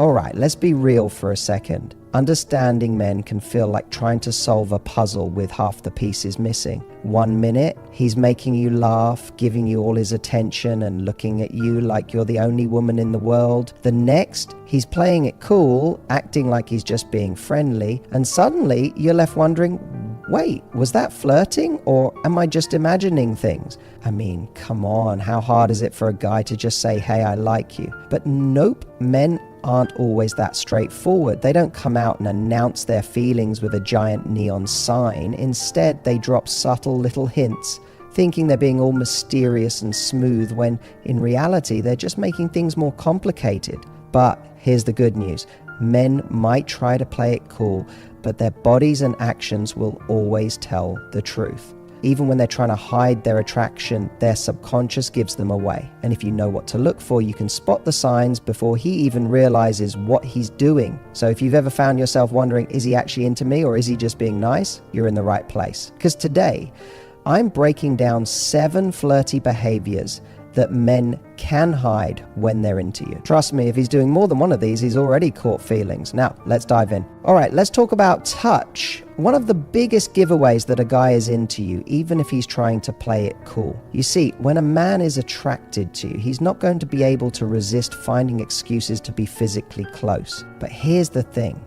Alright, let's be real for a second. Understanding men can feel like trying to solve a puzzle with half the pieces missing. 1 minute, he's making you laugh, giving you all his attention and looking at you like you're the only woman in the world. The next, he's playing it cool, acting like he's just being friendly, and suddenly you're left wondering, wait, was that flirting, or am I just imagining things? I mean, come on, how hard is it for a guy to just say, hey, I like you? But nope, men aren't always that straightforward. They don't come out and announce their feelings with a giant neon sign. Instead, they drop subtle little hints, thinking they're being all mysterious and smooth, when in reality, they're just making things more complicated. But here's the good news. Men might try to play it cool, but their bodies and actions will always tell the truth. Even when they're trying to hide their attraction, their subconscious gives them away. And if you know what to look for, you can spot the signs before he even realizes what he's doing. So if you've ever found yourself wondering, is he actually into me or is he just being nice? You're in the right place. Because today, I'm breaking down 7 flirty behaviors that men can hide when they're into you. Trust me, if he's doing more than one of these, he's already caught feelings. Now, let's dive in. All right, let's talk about touch. One of the biggest giveaways that a guy is into you, even if he's trying to play it cool. You see, when a man is attracted to you, he's not going to be able to resist finding excuses to be physically close. But here's the thing.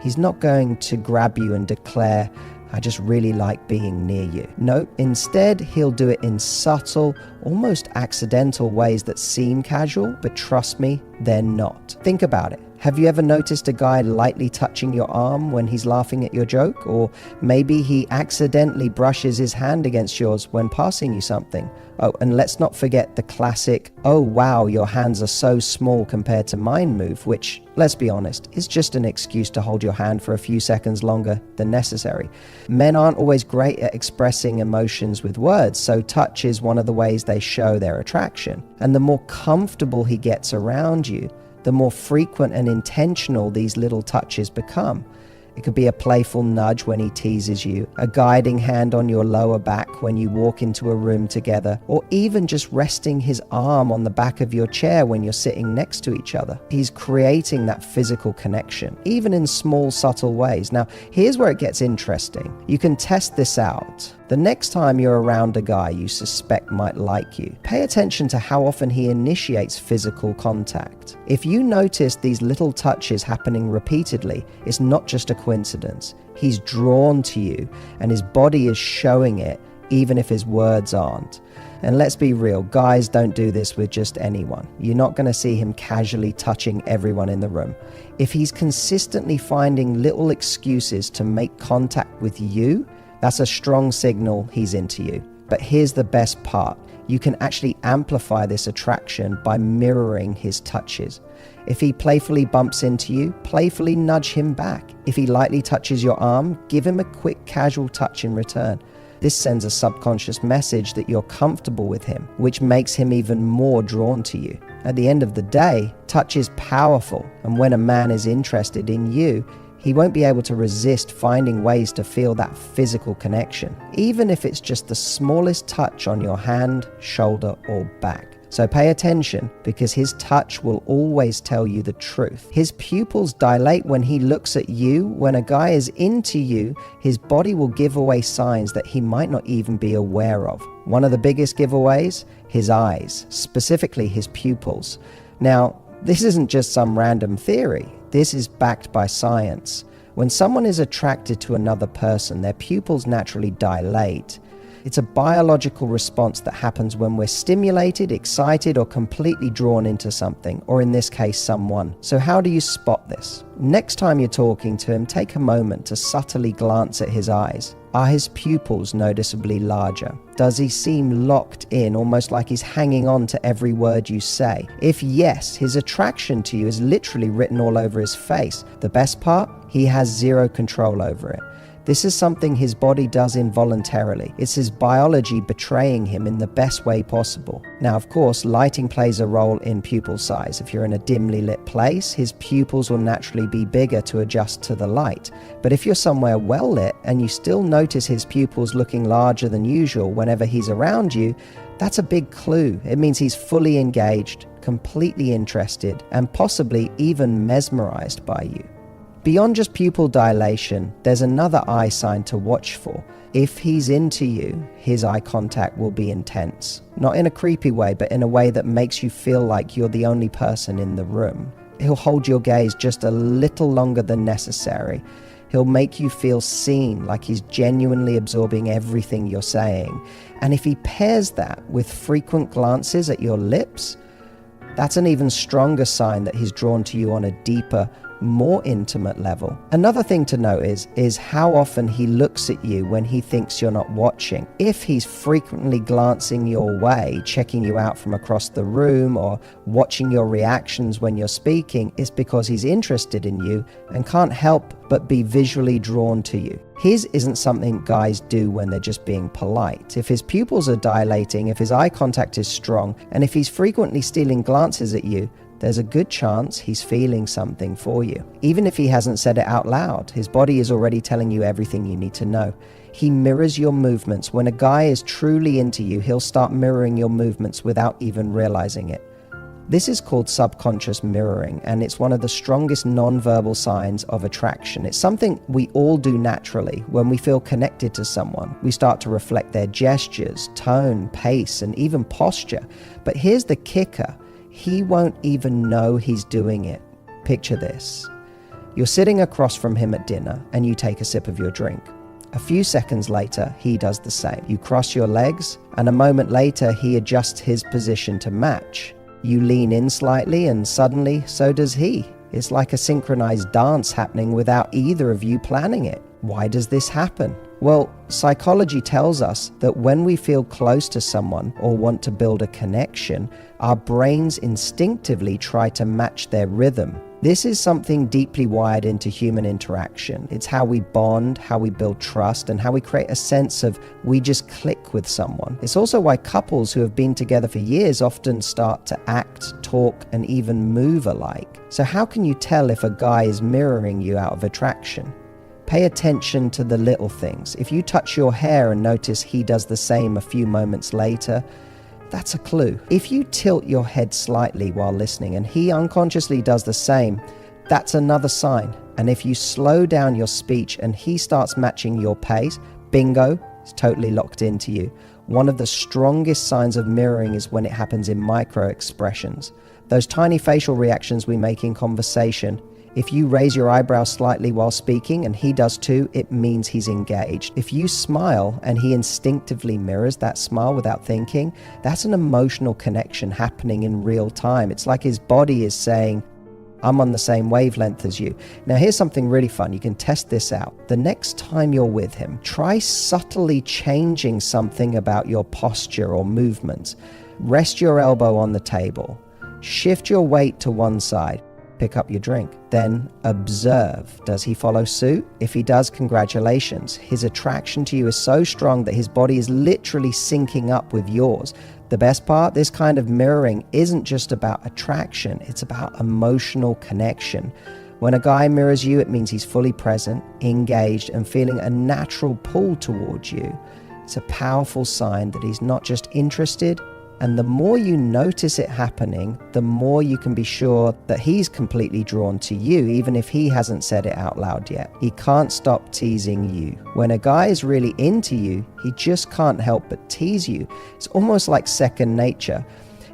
He's not going to grab you and declare, I just really like being near you. No, instead, he'll do it in subtle, almost accidental ways that seem casual, but trust me, they're not. Think about it. Have you ever noticed a guy lightly touching your arm when he's laughing at your joke? Or maybe he accidentally brushes his hand against yours when passing you something. Oh, and let's not forget the classic, oh wow, your hands are so small compared to mine move, which, let's be honest, is just an excuse to hold your hand for a few seconds longer than necessary. Men aren't always great at expressing emotions with words, so touch is one of the ways they show their attraction. And the more comfortable he gets around you, the more frequent and intentional these little touches become. It could be a playful nudge when he teases you, a guiding hand on your lower back when you walk into a room together, or even just resting his arm on the back of your chair when you're sitting next to each other. He's creating that physical connection, even in small, subtle ways. Now, here's where it gets interesting. You can test this out. The next time you're around a guy you suspect might like you, pay attention to how often he initiates physical contact. If you notice these little touches happening repeatedly, it's not just a coincidence. He's drawn to you, and his body is showing it, even if his words aren't. And let's be real, guys don't do this with just anyone. You're not going to see him casually touching everyone in the room. If he's consistently finding little excuses to make contact with you, that's a strong signal he's into you. But here's the best part. You can actually amplify this attraction by mirroring his touches. If he playfully bumps into you, playfully nudge him back. If he lightly touches your arm, give him a quick casual touch in return. This sends a subconscious message that you're comfortable with him, which makes him even more drawn to you. At the end of the day, touch is powerful, and when a man is interested in you, he won't be able to resist finding ways to feel that physical connection, even if it's just the smallest touch on your hand, shoulder, or back. So pay attention, because his touch will always tell you the truth. His pupils dilate when he looks at you. When a guy is into you, his body will give away signs that he might not even be aware of. One of the biggest giveaways? His eyes, specifically his pupils. Now, this isn't just some random theory. This is backed by science. When someone is attracted to another person, their pupils naturally dilate. It's a biological response that happens when we're stimulated, excited, or completely drawn into something, or in this case, someone. So how do you spot this? Next time you're talking to him, take a moment to subtly glance at his eyes. Are his pupils noticeably larger? Does he seem locked in, almost like he's hanging on to every word you say? If yes, his attraction to you is literally written all over his face. The best part? He has zero control over it. This is something his body does involuntarily. It's his biology betraying him in the best way possible. Now, of course, lighting plays a role in pupil size. If you're in a dimly lit place, his pupils will naturally be bigger to adjust to the light. But if you're somewhere well lit and you still notice his pupils looking larger than usual whenever he's around you, that's a big clue. It means he's fully engaged, completely interested and possibly even mesmerized by you. Beyond just pupil dilation, there's another eye sign to watch for. If he's into you, his eye contact will be intense. Not in a creepy way, but in a way that makes you feel like you're the only person in the room. He'll hold your gaze just a little longer than necessary. He'll make you feel seen, like he's genuinely absorbing everything you're saying. And if he pairs that with frequent glances at your lips, that's an even stronger sign that he's drawn to you on a deeper, more intimate level. Another thing to note is how often he looks at you when he thinks you're not watching. If he's frequently glancing your way, checking you out from across the room, or watching your reactions when you're speaking, it's because he's interested in you and can't help but be visually drawn to you. His isn't something guys do when they're just being polite. If his pupils are dilating, if his eye contact is strong, and if he's frequently stealing glances at you, there's a good chance he's feeling something for you. Even if he hasn't said it out loud, his body is already telling you everything you need to know. He mirrors your movements. When a guy is truly into you, he'll start mirroring your movements without even realizing it. This is called subconscious mirroring, and it's one of the strongest nonverbal signs of attraction. It's something we all do naturally. When we feel connected to someone, we start to reflect their gestures, tone, pace, and even posture. But here's the kicker. He won't even know he's doing it. Picture this. You're sitting across from him at dinner and you take a sip of your drink. A few seconds later, he does the same. You cross your legs, and a moment later, he adjusts his position to match. You lean in slightly, and suddenly, so does he. It's like a synchronized dance happening without either of you planning it. Why does this happen? Well, psychology tells us that when we feel close to someone or want to build a connection, our brains instinctively try to match their rhythm. This is something deeply wired into human interaction. It's how we bond, how we build trust, and how we create a sense of we just click with someone. It's also why couples who have been together for years often start to act, talk, and even move alike. So how can you tell if a guy is mirroring you out of attraction? Pay attention to the little things. If you touch your hair and notice he does the same a few moments later, that's a clue. If you tilt your head slightly while listening and he unconsciously does the same, that's another sign. And if you slow down your speech and he starts matching your pace, bingo, it's totally locked into you. One of the strongest signs of mirroring is when it happens in micro expressions. Those tiny facial reactions we make in conversation. If you raise your eyebrows slightly while speaking and he does too, it means he's engaged. If you smile and he instinctively mirrors that smile without thinking, that's an emotional connection happening in real time. It's like his body is saying, I'm on the same wavelength as you. Now here's something really fun. You can test this out. The next time you're with him, try subtly changing something about your posture or movements. Rest your elbow on the table. Shift your weight to one side. Pick up your drink. Then observe. Does he follow suit? If he does, congratulations. His attraction to you is so strong that his body is literally syncing up with yours. The best part, this kind of mirroring isn't just about attraction, it's about emotional connection. When a guy mirrors you, it means he's fully present, engaged, and feeling a natural pull towards you. It's a powerful sign that he's not just interested, and the more you notice it happening, the more you can be sure that he's completely drawn to you, even if he hasn't said it out loud yet. He can't stop teasing you. When a guy is really into you, he just can't help but tease you. It's almost like second nature.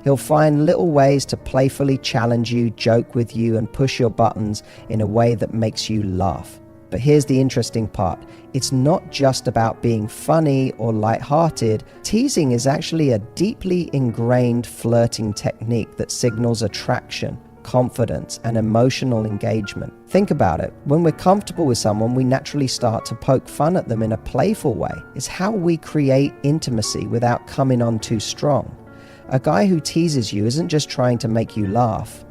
He'll find little ways to playfully challenge you, joke with you, and push your buttons in a way that makes you laugh. But here's the interesting part. It's not just about being funny or lighthearted. Teasing is actually a deeply ingrained flirting technique that signals attraction, confidence, and emotional engagement. Think about it. When we're comfortable with someone, we naturally start to poke fun at them in a playful way. It's how we create intimacy without coming on too strong. A guy who teases you isn't just trying to make you laugh.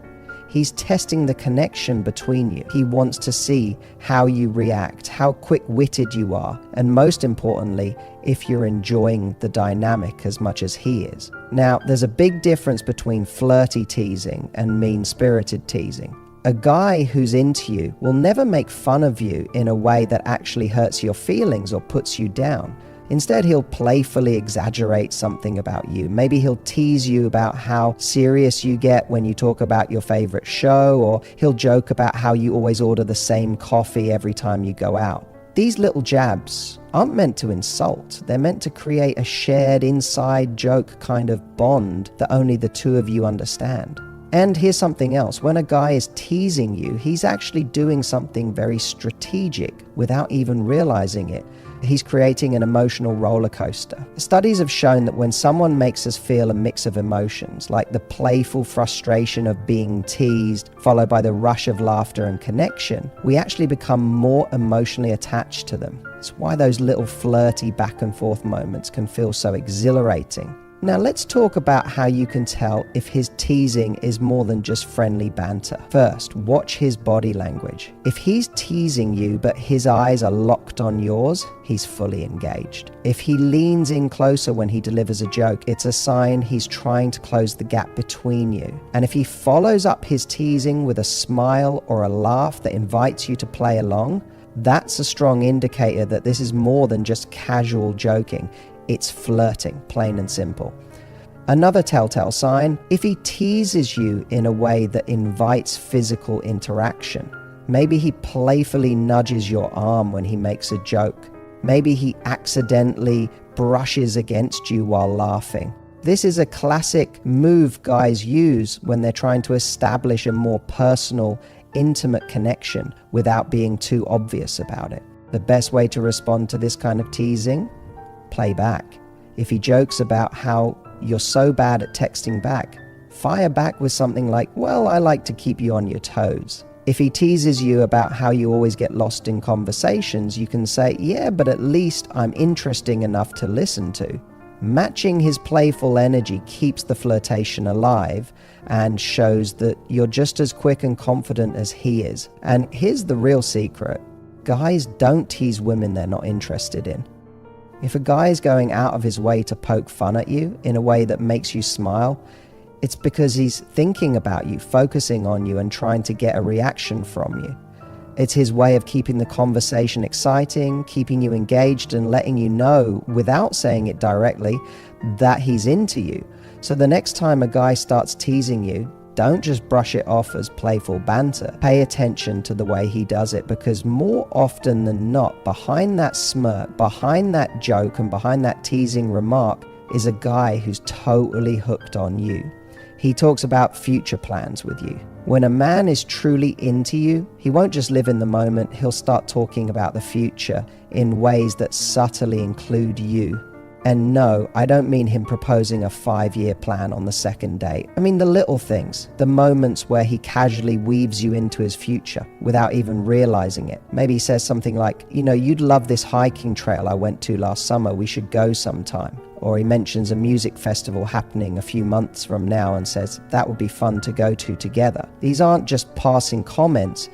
He's testing the connection between you. He wants to see how you react, how quick-witted you are, and most importantly, if you're enjoying the dynamic as much as he is. Now, there's a big difference between flirty teasing and mean-spirited teasing. A guy who's into you will never make fun of you in a way that actually hurts your feelings or puts you down. Instead, he'll playfully exaggerate something about you. Maybe he'll tease you about how serious you get when you talk about your favorite show, or he'll joke about how you always order the same coffee every time you go out. These little jabs aren't meant to insult. They're meant to create a shared inside joke kind of bond that only the two of you understand. And here's something else. When a guy is teasing you, he's actually doing something very strategic without even realizing it. He's creating an emotional roller coaster. Studies have shown that when someone makes us feel a mix of emotions, like the playful frustration of being teased, followed by the rush of laughter and connection, we actually become more emotionally attached to them. It's why those little flirty back and forth moments can feel so exhilarating. Now let's talk about how you can tell if his teasing is more than just friendly banter. First, watch his body language. If he's teasing you but his eyes are locked on yours, he's fully engaged. If he leans in closer when he delivers a joke, it's a sign he's trying to close the gap between you. And if he follows up his teasing with a smile or a laugh that invites you to play along, that's a strong indicator that this is more than just casual joking. It's flirting, plain and simple. Another telltale sign, if he teases you in a way that invites physical interaction. Maybe he playfully nudges your arm when he makes a joke. Maybe he accidentally brushes against you while laughing. This is a classic move guys use when they're trying to establish a more personal, intimate connection without being too obvious about it. The best way to respond to this kind of teasing? Play back. If he jokes about how you're so bad at texting back, fire back with something like, well, I like to keep you on your toes. If he teases you about how you always get lost in conversations, you can say, yeah, but at least I'm interesting enough to listen to. Matching his playful energy keeps the flirtation alive and shows that you're just as quick and confident as he is. And here's the real secret. Guys don't tease women they're not interested in. If a guy is going out of his way to poke fun at you in a way that makes you smile, it's because he's thinking about you, focusing on you, and trying to get a reaction from you. It's his way of keeping the conversation exciting, keeping you engaged, and letting you know, without saying it directly, that he's into you. So the next time a guy starts teasing you, don't just brush it off as playful banter. Pay attention to the way he does it, because more often than not, behind that smirk, behind that joke, and behind that teasing remark is a guy who's totally hooked on you. He talks about future plans with you. When a man is truly into you, he won't just live in the moment, he'll start talking about the future in ways that subtly include you. And no, I don't mean him proposing a 5-year plan on the second date. I mean the little things, the moments where he casually weaves you into his future without even realizing it. Maybe he says something like, you know, you'd love this hiking trail I went to last summer, we should go sometime. Or he mentions a music festival happening a few months from now and says, that would be fun to go to together. These aren't just passing comments.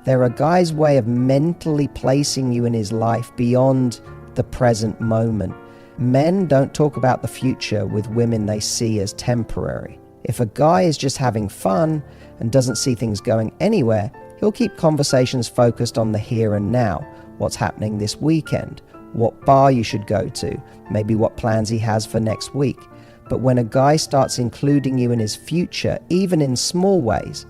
They're a guy's way of mentally placing you in his life beyond the present moment. Men don't talk about the future with women they see as temporary. If a guy is just having fun and doesn't see things going anywhere, he'll keep conversations focused on the here and now, what's happening this weekend, what bar you should go to, maybe what plans he has for next week. But when a guy starts including you in his future, even in small ways,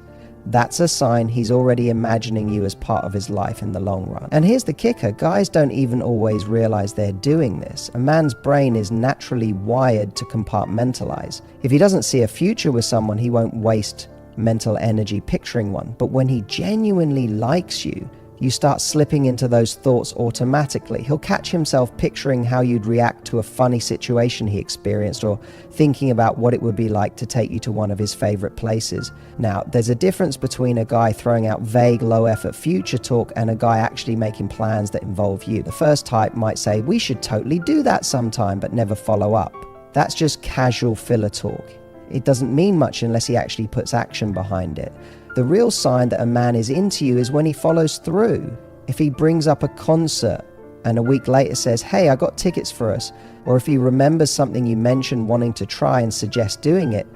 that's a sign he's already imagining you as part of his life in the long run. And here's the kicker, guys don't even always realize they're doing this. A man's brain is naturally wired to compartmentalize. If he doesn't see a future with someone, he won't waste mental energy picturing one. But when he genuinely likes you, you start slipping into those thoughts automatically. He'll catch himself picturing how you'd react to a funny situation he experienced, or thinking about what it would be like to take you to one of his favorite places. Now, there's a difference between a guy throwing out vague, low-effort future talk and a guy actually making plans that involve you. The first type might say, we should totally do that sometime, but never follow up. That's just casual filler talk. It doesn't mean much unless he actually puts action behind it. The real sign that a man is into you is when he follows through. If he brings up a concert and a week later says, hey, I got tickets for us, or if he remembers something you mentioned wanting to try and suggests doing it,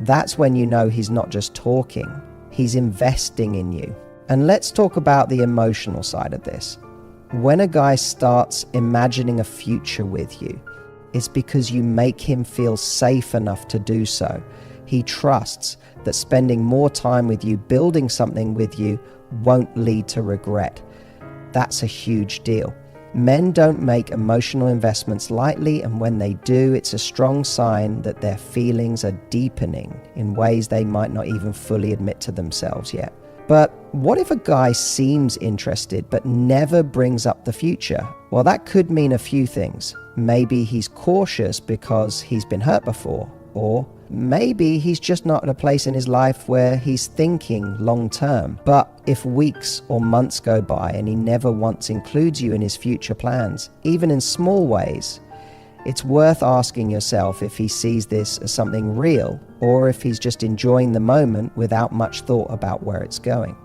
that's when you know he's not just talking, he's investing in you. And let's talk about the emotional side of this. When a guy starts imagining a future with you, it's because you make him feel safe enough to do so. He trusts that spending more time with you, building something with you, won't lead to regret. That's a huge deal. Men don't make emotional investments lightly, and when they do, it's a strong sign that their feelings are deepening in ways they might not even fully admit to themselves yet. But what if a guy seems interested but never brings up the future? Well, that could mean a few things. Maybe he's cautious because he's been hurt before, or maybe he's just not at a place in his life where he's thinking long term. But if weeks or months go by and he never once includes you in his future plans, even in small ways, it's worth asking yourself if he sees this as something real or if he's just enjoying the moment without much thought about where it's going.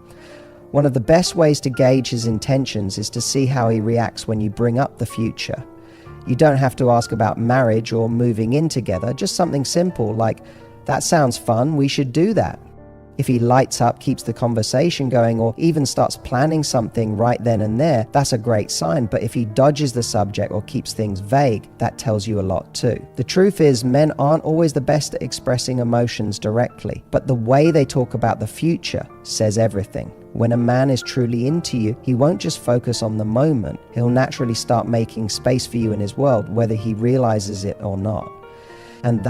One of the best ways to gauge his intentions is to see how he reacts when you bring up the future. You don't have to ask about marriage or moving in together, just something simple like, "That sounds fun, we should do that." If he lights up, keeps the conversation going, or even starts planning something right then and there, that's a great sign. But if he dodges the subject or keeps things vague, that tells you a lot too. The truth is, men aren't always the best at expressing emotions directly, but the way they talk about the future says everything. When a man is truly into you, he won't just focus on the moment. He'll naturally start making space for you in his world, whether he realizes it or not. And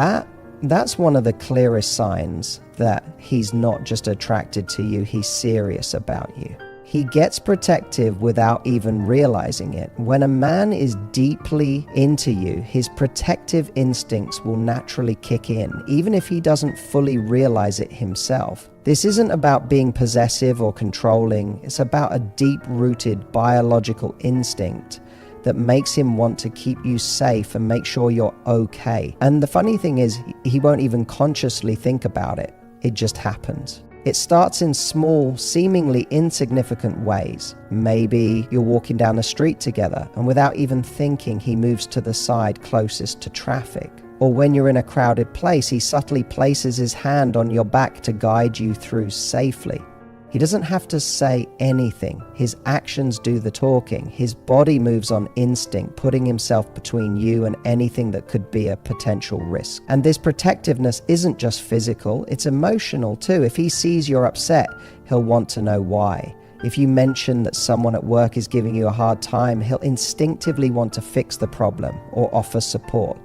that's one of the clearest signs that he's not just attracted to you, he's serious about you. He gets protective without even realizing it. When a man is deeply into you, his protective instincts will naturally kick in, even if he doesn't fully realize it himself. This isn't about being possessive or controlling. It's about a deep-rooted biological instinct that makes him want to keep you safe and make sure you're okay. And the funny thing is, he won't even consciously think about it. It just happens. It starts in small, seemingly insignificant ways. Maybe you're walking down the street together, and without even thinking, he moves to the side closest to traffic. Or when you're in a crowded place, he subtly places his hand on your back to guide you through safely. He doesn't have to say anything. His actions do the talking. His body moves on instinct, putting himself between you and anything that could be a potential risk. And this protectiveness isn't just physical, it's emotional too. If he sees you're upset, he'll want to know why. If you mention that someone at work is giving you a hard time, he'll instinctively want to fix the problem or offer support.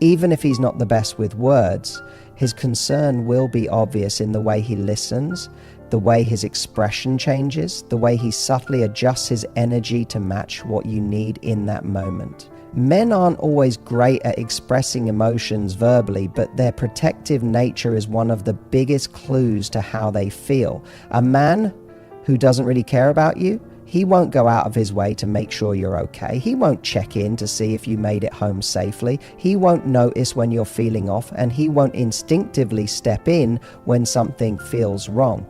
Even if he's not the best with words, his concern will be obvious in the way he listens, the way his expression changes, the way he subtly adjusts his energy to match what you need in that moment. Men aren't always great at expressing emotions verbally, but their protective nature is one of the biggest clues to how they feel. A man who doesn't really care about you, he won't go out of his way to make sure you're okay. He won't check in to see if you made it home safely. He won't notice when you're feeling off, and he won't instinctively step in when something feels wrong.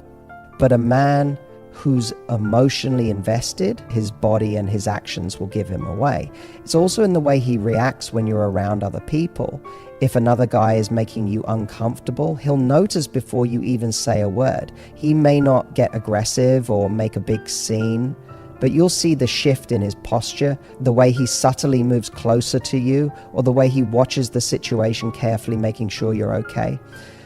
But a man who's emotionally invested, his body and his actions will give him away. It's also in the way he reacts when you're around other people. If another guy is making you uncomfortable, he'll notice before you even say a word. He may not get aggressive or make a big scene, but you'll see the shift in his posture, the way he subtly moves closer to you, or the way he watches the situation carefully, making sure you're okay.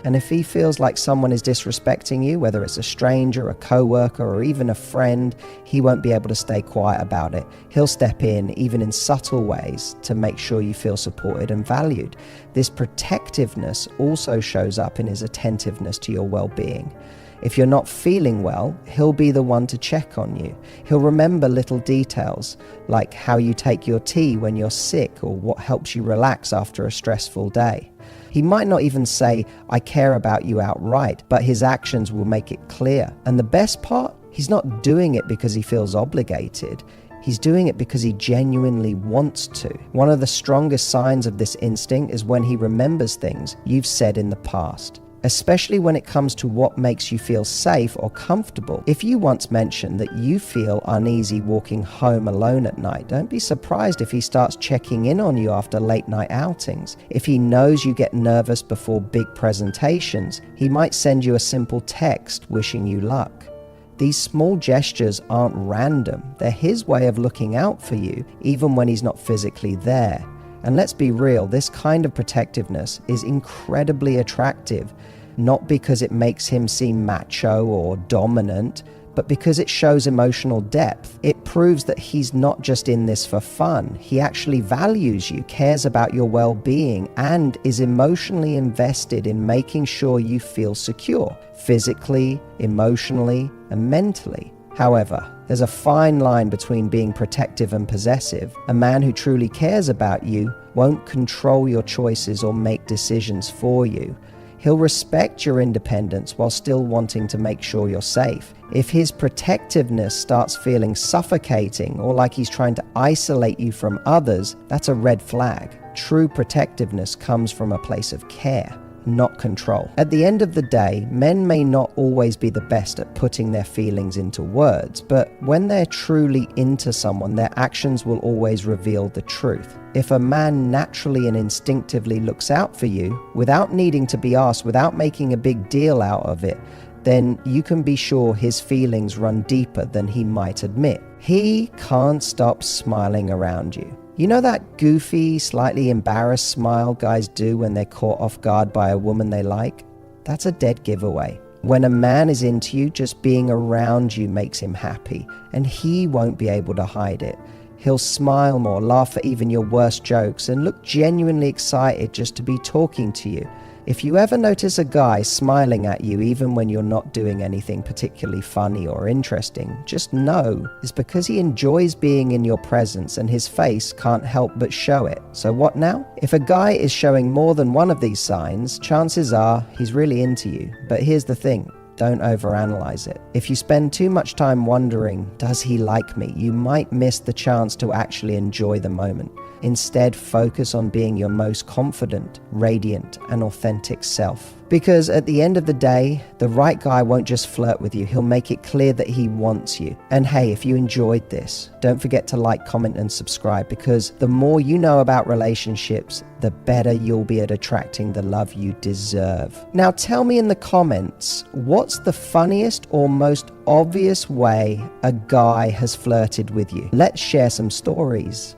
And if he feels like someone is disrespecting you, whether it's a stranger, a coworker, or even a friend, he won't be able to stay quiet about it. He'll step in, even in subtle ways, to make sure you feel supported and valued. This protectiveness also shows up in his attentiveness to your well-being. If you're not feeling well, he'll be the one to check on you. He'll remember little details, like how you take your tea when you're sick, or what helps you relax after a stressful day. He might not even say, "I care about you" outright, but his actions will make it clear. And the best part, he's not doing it because he feels obligated. He's doing it because he genuinely wants to. One of the strongest signs of this instinct is when he remembers things you've said in the past, especially when it comes to what makes you feel safe or comfortable. If you once mentioned that you feel uneasy walking home alone at night, don't be surprised if he starts checking in on you after late night outings. If he knows you get nervous before big presentations, he might send you a simple text wishing you luck. These small gestures aren't random. They're his way of looking out for you, even when he's not physically there. And let's be real, this kind of protectiveness is incredibly attractive, not because it makes him seem macho or dominant, but because it shows emotional depth. It proves that he's not just in this for fun. He actually values you, cares about your well-being, and is emotionally invested in making sure you feel secure, physically, emotionally, and mentally. However, there's a fine line between being protective and possessive. A man who truly cares about you won't control your choices or make decisions for you. He'll respect your independence while still wanting to make sure you're safe. If his protectiveness starts feeling suffocating or like he's trying to isolate you from others, that's a red flag. True protectiveness comes from a place of care, not control. At the end of the day, men may not always be the best at putting their feelings into words, but when they're truly into someone, their actions will always reveal the truth. If a man naturally and instinctively looks out for you, without needing to be asked, without making a big deal out of it, then you can be sure his feelings run deeper than he might admit. He can't stop smiling around you. You know that goofy, slightly embarrassed smile guys do when they're caught off guard by a woman they like? That's a dead giveaway. When a man is into you, just being around you makes him happy, and he won't be able to hide it. He'll smile more, laugh at even your worst jokes, and look genuinely excited just to be talking to you. If you ever notice a guy smiling at you even when you're not doing anything particularly funny or interesting, just know it's because he enjoys being in your presence and his face can't help but show it. So what now? If a guy is showing more than one of these signs, chances are he's really into you. But here's the thing. Don't overanalyze it. If you spend too much time wondering, does he like me? You might miss the chance to actually enjoy the moment. Instead, focus on being your most confident, radiant, and authentic self. Because at the end of the day, the right guy won't just flirt with you, he'll make it clear that he wants you. And hey, if you enjoyed this, don't forget to like, comment, and subscribe, because the more you know about relationships, the better you'll be at attracting the love you deserve. Now tell me in the comments, what's the funniest or most obvious way a guy has flirted with you? Let's share some stories.